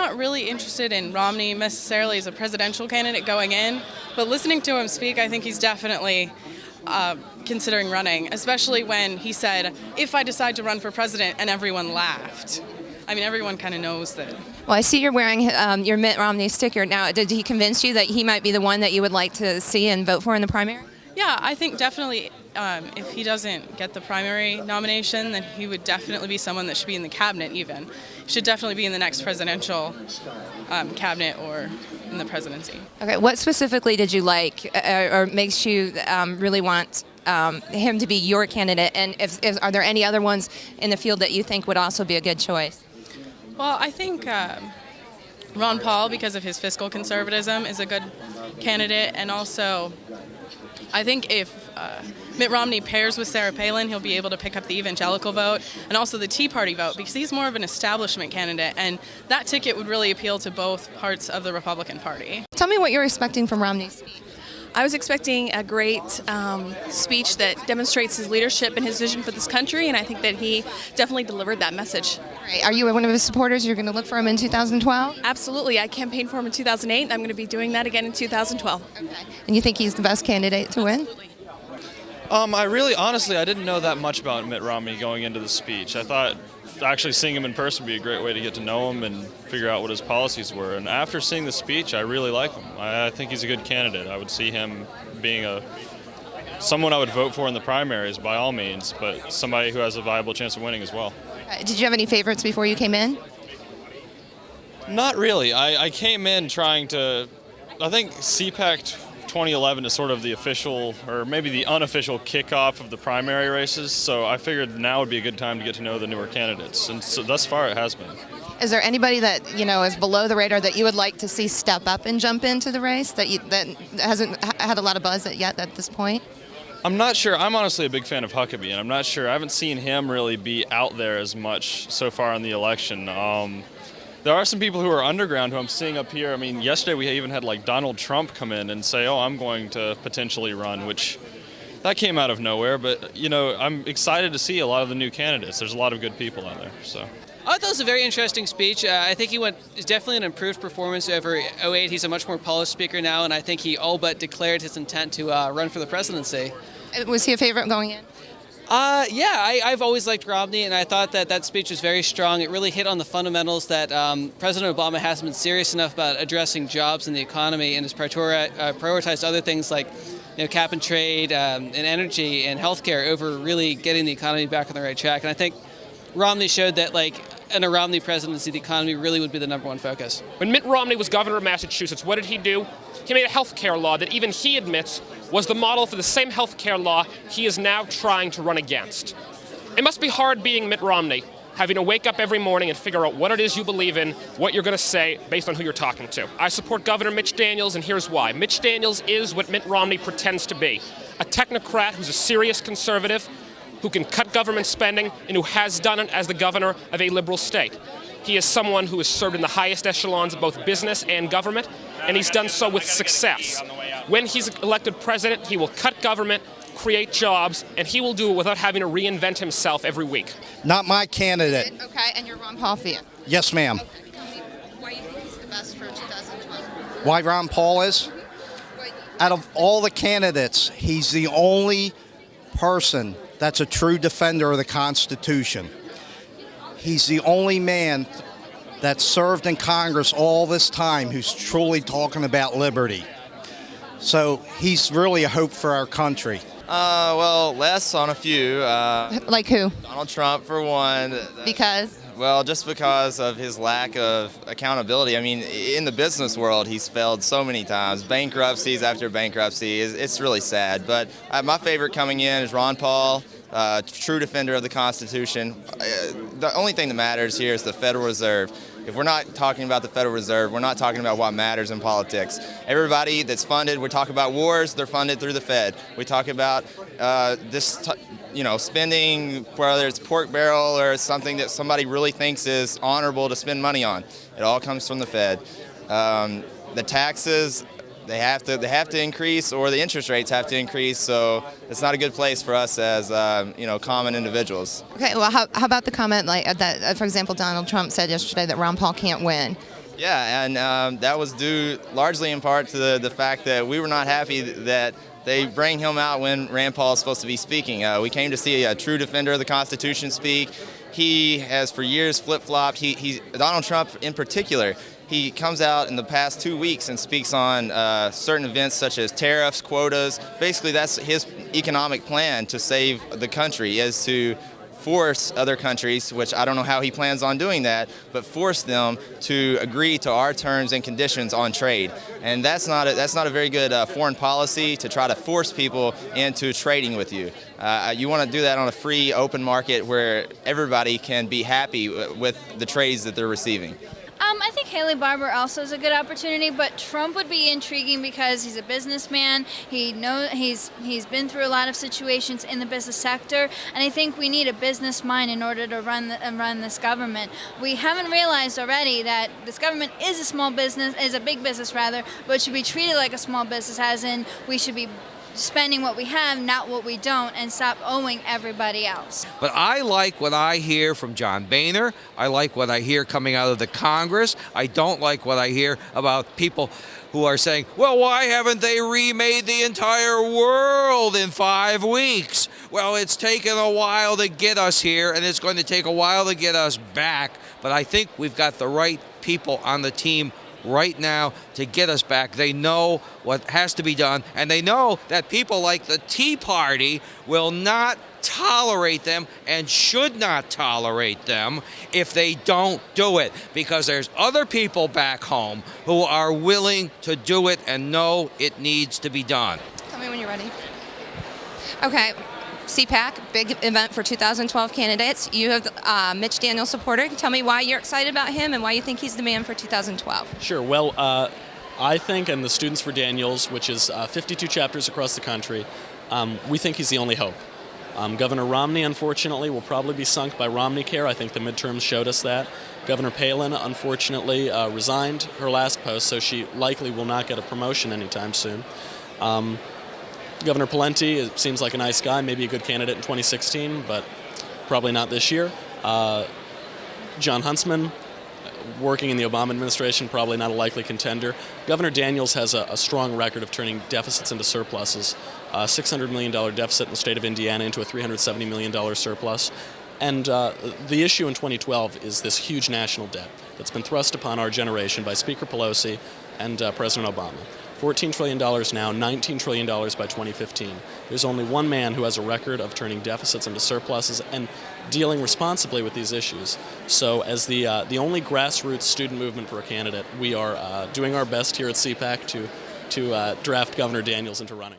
not really interested in Romney necessarily as a presidential candidate going in, but listening to him speak, I think he's definitely considering running, especially when he said, if I decide to run for president, and everyone laughed. I mean, everyone kind of knows that. Well, I see you're wearing your Mitt Romney sticker now. Did he convince you that he might be the one that you would like to see and vote for in the primary? Yeah, I think definitely if he doesn't get the primary nomination, then he would definitely be someone that should be in the cabinet even. He should definitely be in the next presidential cabinet or in the presidency. Okay, what specifically did you like or makes you really want him to be your candidate? And are there any other ones in the field that you think would also be a good choice? Well, I think Ron Paul, because of his fiscal conservatism, is a good candidate. And also, I think if Mitt Romney pairs with Sarah Palin, he'll be able to pick up the evangelical vote and also the Tea Party vote, because he's more of an establishment candidate. And that ticket would really appeal to both parts of the Republican Party. Tell me what you're expecting from Romney's speech. I was expecting a great speech that demonstrates his leadership and his vision for this country, and I think that he definitely delivered that message. Right. Are you one of his supporters? You're going to look for him in 2012? Absolutely. I campaigned for him in 2008, and I'm going to be doing that again in 2012. Okay. And you think he's the best candidate to win? Absolutely. I didn't know that much about Mitt Romney going into the speech. I thought actually seeing him in person would be a great way to get to know him and figure out what his policies were. And after seeing the speech, I really like him. I think he's a good candidate. I would see him being someone I would vote for in the primaries by all means, but somebody who has a viable chance of winning as well. Did you have any favorites before you came in? Not really. I came in trying to, I think CPAC 2011 is sort of the official, or maybe the unofficial kickoff of the primary races, so I figured now would be a good time to get to know the newer candidates, and so thus far it has been. Is there anybody that is below the radar that you would like to see step up and jump into the race that hasn't had a lot of buzz yet at this point? I'm not sure. I'm honestly a big fan of Huckabee, and I'm not sure. I haven't seen him really be out there as much so far in the election. There are some people who are underground who I'm seeing up here. I mean, yesterday we even had like Donald Trump come in and say, oh, I'm going to potentially run, which that came out of nowhere. But, I'm excited to see a lot of the new candidates. There's a lot of good people out there. So. I thought that was a very interesting speech. I think it's definitely an improved performance over 2008. He's a much more polished speaker now, and I think he all but declared his intent to run for the presidency. Was he a favorite going in? I've always liked Romney, and I thought that speech was very strong. It really hit on the fundamentals that President Obama hasn't been serious enough about addressing jobs and the economy, and has prioritized other things like cap and trade and energy and healthcare over really getting the economy back on the right track. And I think Romney showed that in a Romney presidency, the economy really would be the number one focus. When Mitt Romney was governor of Massachusetts, what did he do? He made a health care law that even he admits was the model for the same health care law he is now trying to run against. It must be hard being Mitt Romney, having to wake up every morning and figure out what it is you believe in, what you're going to say based on who you're talking to. I support Governor Mitch Daniels, and here's why. Mitch Daniels is what Mitt Romney pretends to be, a technocrat who's a serious conservative, who can cut government spending, and who has done it as the governor of a liberal state. He is someone who has served in the highest echelons of both business and government, and he's done so with success. When he's elected president, he will cut government, create jobs, and he will do it without having to reinvent himself every week. Not my candidate. Okay, and you're Ron Paul fan? Yes, ma'am. Okay. Tell me why you think he's the best for 2012. Why Ron Paul is? Out of all the candidates, he's the only person that's a true defender of the Constitution. He's the only man that served in Congress all this time who's truly talking about liberty. So he's really a hope for our country. Well, less on a few. Like who? Donald Trump, for one. Because? Well, just because of his lack of accountability. I mean, in the business world, he's failed so many times. Bankruptcies after bankruptcy. It's really sad. But my favorite coming in is Ron Paul, true defender of the Constitution. The only thing that matters here is the Federal Reserve. If we're not talking about the Federal Reserve, we're not talking about what matters in politics. Everybody that's funded, we talk about wars, they're funded through the Fed. We talk about spending, whether it's pork barrel or something that somebody really thinks is honorable to spend money on. It all comes from the Fed. The taxes, they have to increase, or the interest rates have to increase. So it's not a good place for us as common individuals. Okay. Well, how about the comment that, for example, Donald Trump said yesterday that Ron Paul can't win? Yeah, and that was due largely in part to the fact that we were not happy that they bring him out when Rand Paul is supposed to be speaking. We came to see a true defender of the Constitution speak. He has for years flip-flopped. Donald Trump in particular, he comes out in the past 2 weeks and speaks on certain events such as tariffs, quotas. Basically, that's his economic plan to save the country, is to force other countries, which I don't know how he plans on doing that, but force them to agree to our terms and conditions on trade. And that's not a very good foreign policy, to try to force people into trading with you. You want to do that on a free, open market where everybody can be happy with the trades that they're receiving. I think Haley Barbour also is a good opportunity, but Trump would be intriguing because he's a businessman. He's been through a lot of situations in the business sector, and I think we need a business mind in order to run this government. We haven't realized already that this government is a big business rather, but should be treated like a small business, as in we should be spending what we have, not what we don't, and stop owing everybody else. But I like what I hear from John Boehner. I like what I hear coming out of the Congress. I don't like what I hear about people who are saying, well, why haven't they remade the entire world in 5 weeks? Well, it's taken a while to get us here, and it's going to take a while to get us back. But I think we've got the right people on the team right now to get us back. They know what has to be done, and they know that people like the Tea Party will not tolerate them and should not tolerate them if they don't do it, because there's other people back home who are willing to do it and know it needs to be done. Tell me when you're ready. Okay. CPAC, big event for 2012 candidates. You have Mitch Daniels supporter. Tell me why you're excited about him and why you think he's the man for 2012. Sure. Well, I think, and the Students for Daniels, which is 52 chapters across the country, we think he's the only hope. Governor Romney, unfortunately, will probably be sunk by Romneycare. I think the midterms showed us that. Governor Palin, unfortunately, resigned her last post, so she likely will not get a promotion anytime soon. Governor Pawlenty, it seems like a nice guy, maybe a good candidate in 2016, but probably not this year. John Huntsman, working in the Obama administration, probably not a likely contender. Governor Daniels has a strong record of turning deficits into surpluses. $600 million deficit in the state of Indiana into a $370 million surplus. And the issue in 2012 is this huge national debt that's been thrust upon our generation by Speaker Pelosi and President Obama. $14 trillion now, $19 trillion by 2015. There's only one man who has a record of turning deficits into surpluses and dealing responsibly with these issues. So as the only grassroots student movement for a candidate, we are doing our best here at CPAC to draft Governor Daniels into running.